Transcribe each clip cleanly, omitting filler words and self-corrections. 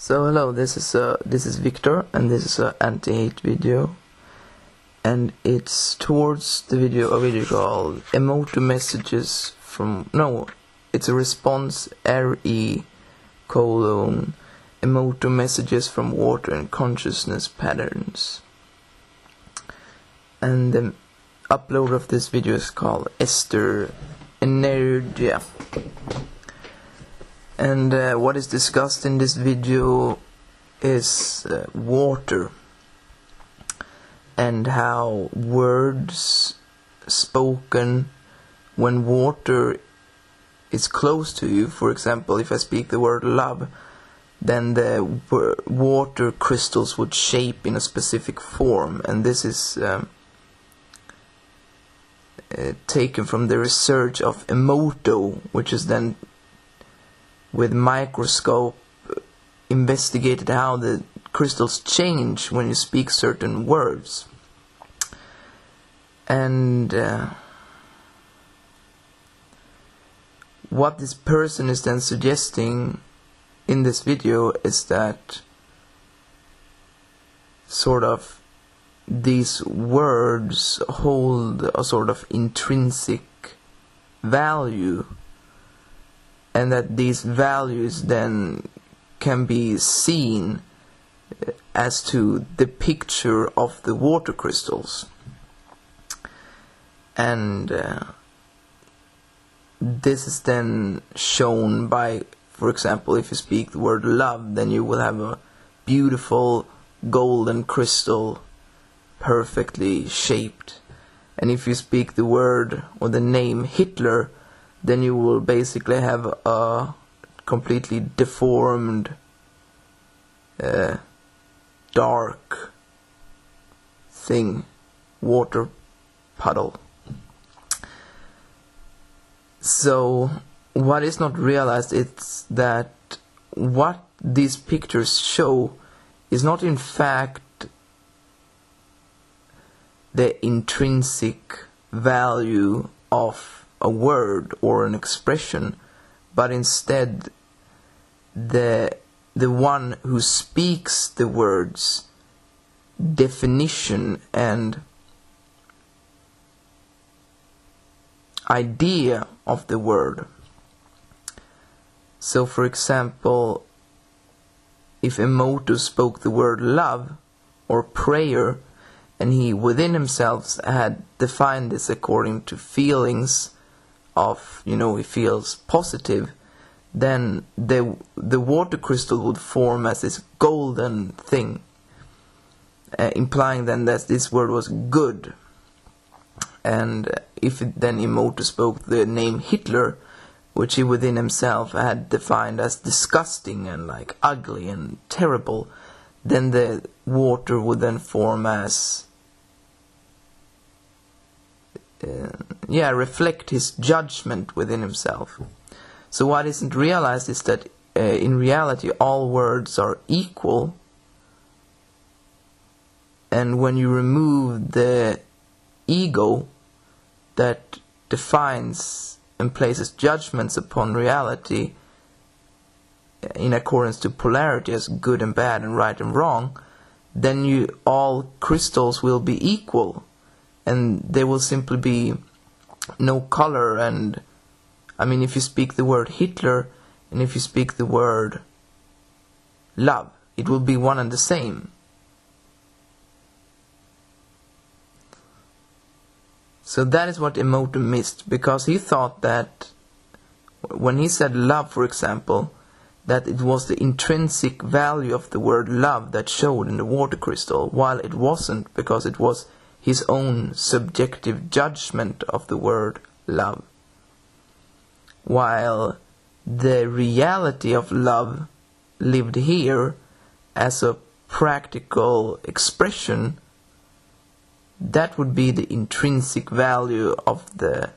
So hello, this is Victor, and this is an anti-hate video, and it's towards a video called Emoto messages from it's a response Emoto messages from water and consciousness patterns, and the upload of this video is called Esther Energia. And what is discussed in this video is water, and how words spoken when water is close to you. For example, if I speak the word love, then the water crystals would shape in a specific form, and this is taken from the research of Emoto, which is then with microscope investigated how the crystals change when you speak certain words. And what this person is then suggesting in this video is that sort of these words hold a sort of intrinsic value, and that these values then can be seen as to the picture of the water crystals. And this is then shown by, for example, if you speak the word love, then you will have a beautiful golden crystal, perfectly shaped. And if you speak the word or the name Hitler, then you will basically have a completely deformed, dark thing, water puddle. So what is not realized is that what these pictures show is not in fact the intrinsic value of a word or an expression, but instead the one who speaks the words definition and idea of the word. So for example, if Emoto spoke the word love or prayer, and he within himself had defined this according to feelings of, he feels positive, then the water crystal would form as this golden thing, implying then that this word was good. And if then Emoto spoke the name Hitler, which he within himself had defined as disgusting and like ugly and terrible, then the water would then form as reflect his judgment within himself. So what isn't realized is that in reality all words are equal, and when you remove the ego that defines and places judgments upon reality in accordance to polarity as good and bad and right and wrong, then all crystals will be equal, and there will simply be no color. And if you speak the word Hitler and if you speak the word love, it will be one and the same. So that is what Emoto missed, because he thought that when he said love, for example, that it was the intrinsic value of the word love that showed in the water crystal, while it wasn't, because it was his own subjective judgment of the word love. While the reality of love lived here as a practical expression, that would be the intrinsic value of the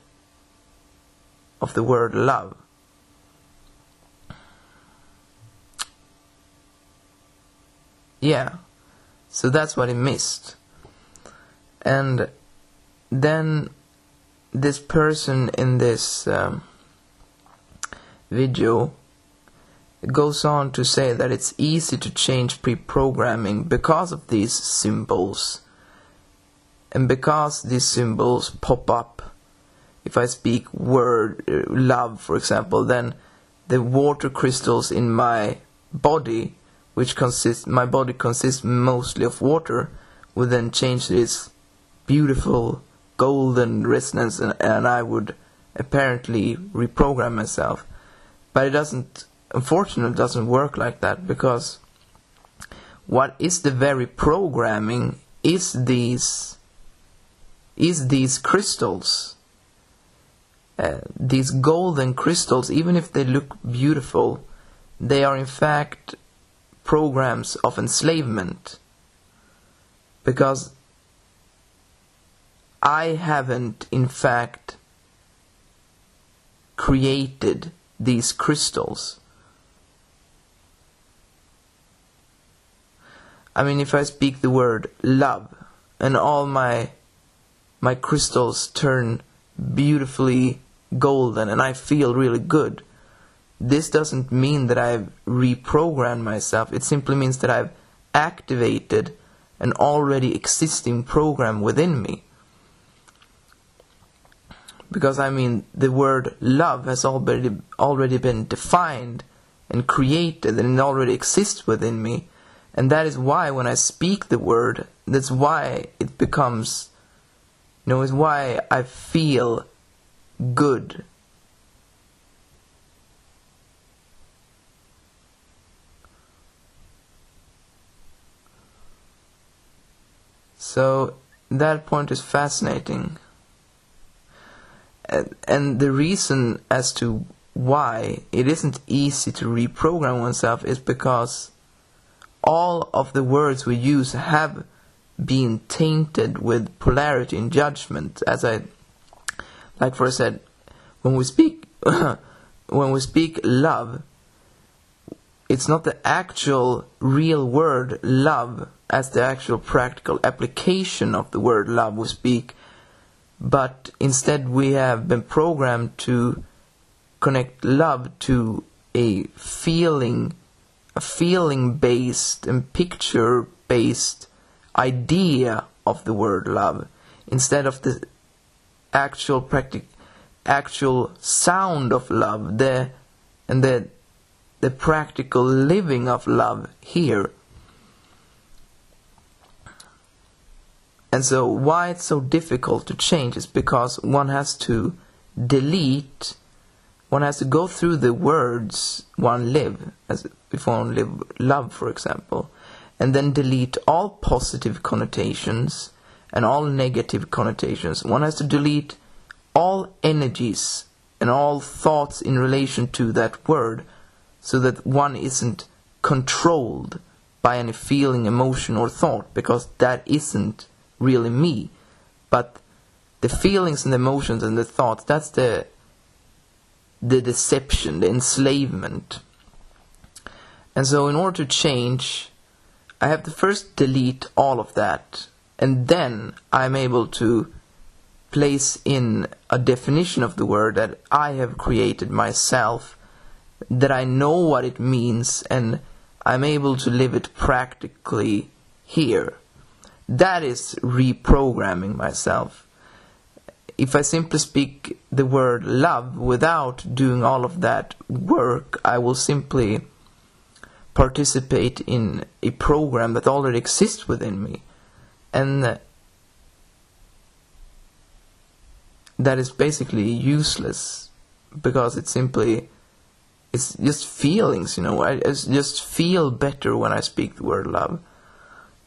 word love. So that's what he missed. And then this person in this video goes on to say that it's easy to change pre-programming because of these symbols. And because these symbols pop up, if I speak word love, for example, then the water crystals in my body, my body consists mostly of water, will then change this beautiful golden resonance, and I would apparently reprogram myself. But unfortunately it doesn't work like that, because what is the very programming is these crystals. These golden crystals, even if they look beautiful, they are in fact programs of enslavement. Because I haven't in fact created these crystals. I mean, if I speak the word love and all my crystals turn beautifully golden and I feel really good, this doesn't mean that I've reprogrammed myself. It simply means that I've activated an already existing program within me. Because I mean, the word love has already been defined and created, and it already exists within me. And that is why when I speak the word, that's why it becomes, it's why I feel good. So that point is fascinating. And the reason as to why it isn't easy to reprogram oneself is because all of the words we use have been tainted with polarity and judgment. Like I said, when we speak love, it's not the actual real word love as the actual practical application of the word love we speak, but instead we have been programmed to connect love to a feeling-based and picture-based idea of the word love, instead of the actual sound of love, the practical living of love here. And so why it's so difficult to change is because one has to go through the words one live, as if one live love, for example, and then delete all positive connotations and all negative connotations. One has to delete all energies and all thoughts in relation to that word, so that one isn't controlled by any feeling, emotion or thought, because that isn't really me. But the feelings and the emotions and the thoughts, that's the deception, the enslavement. And so in order to change, I have to first delete all of that, and then I'm able to place in a definition of the word that I have created myself, that I know what it means, and I'm able to live it practically here. That is reprogramming myself. If I simply speak the word love without doing all of that work, I will simply participate in a program that already exists within me. And that is basically useless, because it's just feelings, I just feel better when I speak the word love.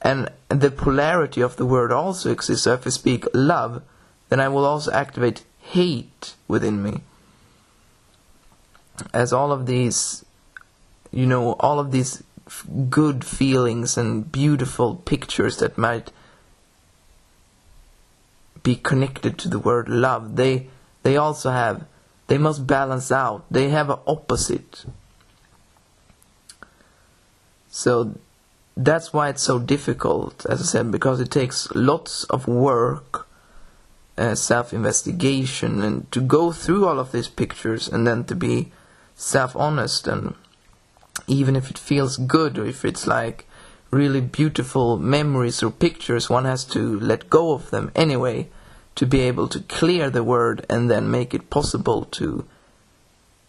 And the polarity of the word also exists. So if I speak love, then I will also activate hate within me. As all of these, good feelings and beautiful pictures that might be connected to the word love, they must balance out. They have an opposite. So that's why it's so difficult, as I said, because it takes lots of work, self-investigation, and to go through all of these pictures, and then to be self-honest and even if it feels good, or if it's like really beautiful memories or pictures, one has to let go of them anyway to be able to clear the word and then make it possible to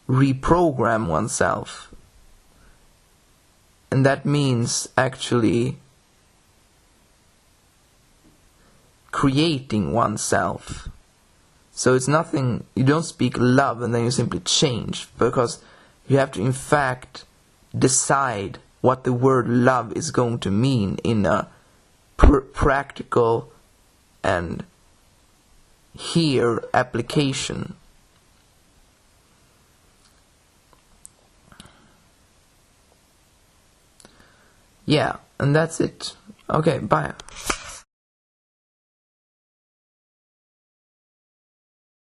reprogram oneself. And that means actually creating oneself. So it's nothing, you don't speak love and then you simply change, because you have to in fact decide what the word love is going to mean in a practical and here application. Yeah, and that's it. Okay, bye.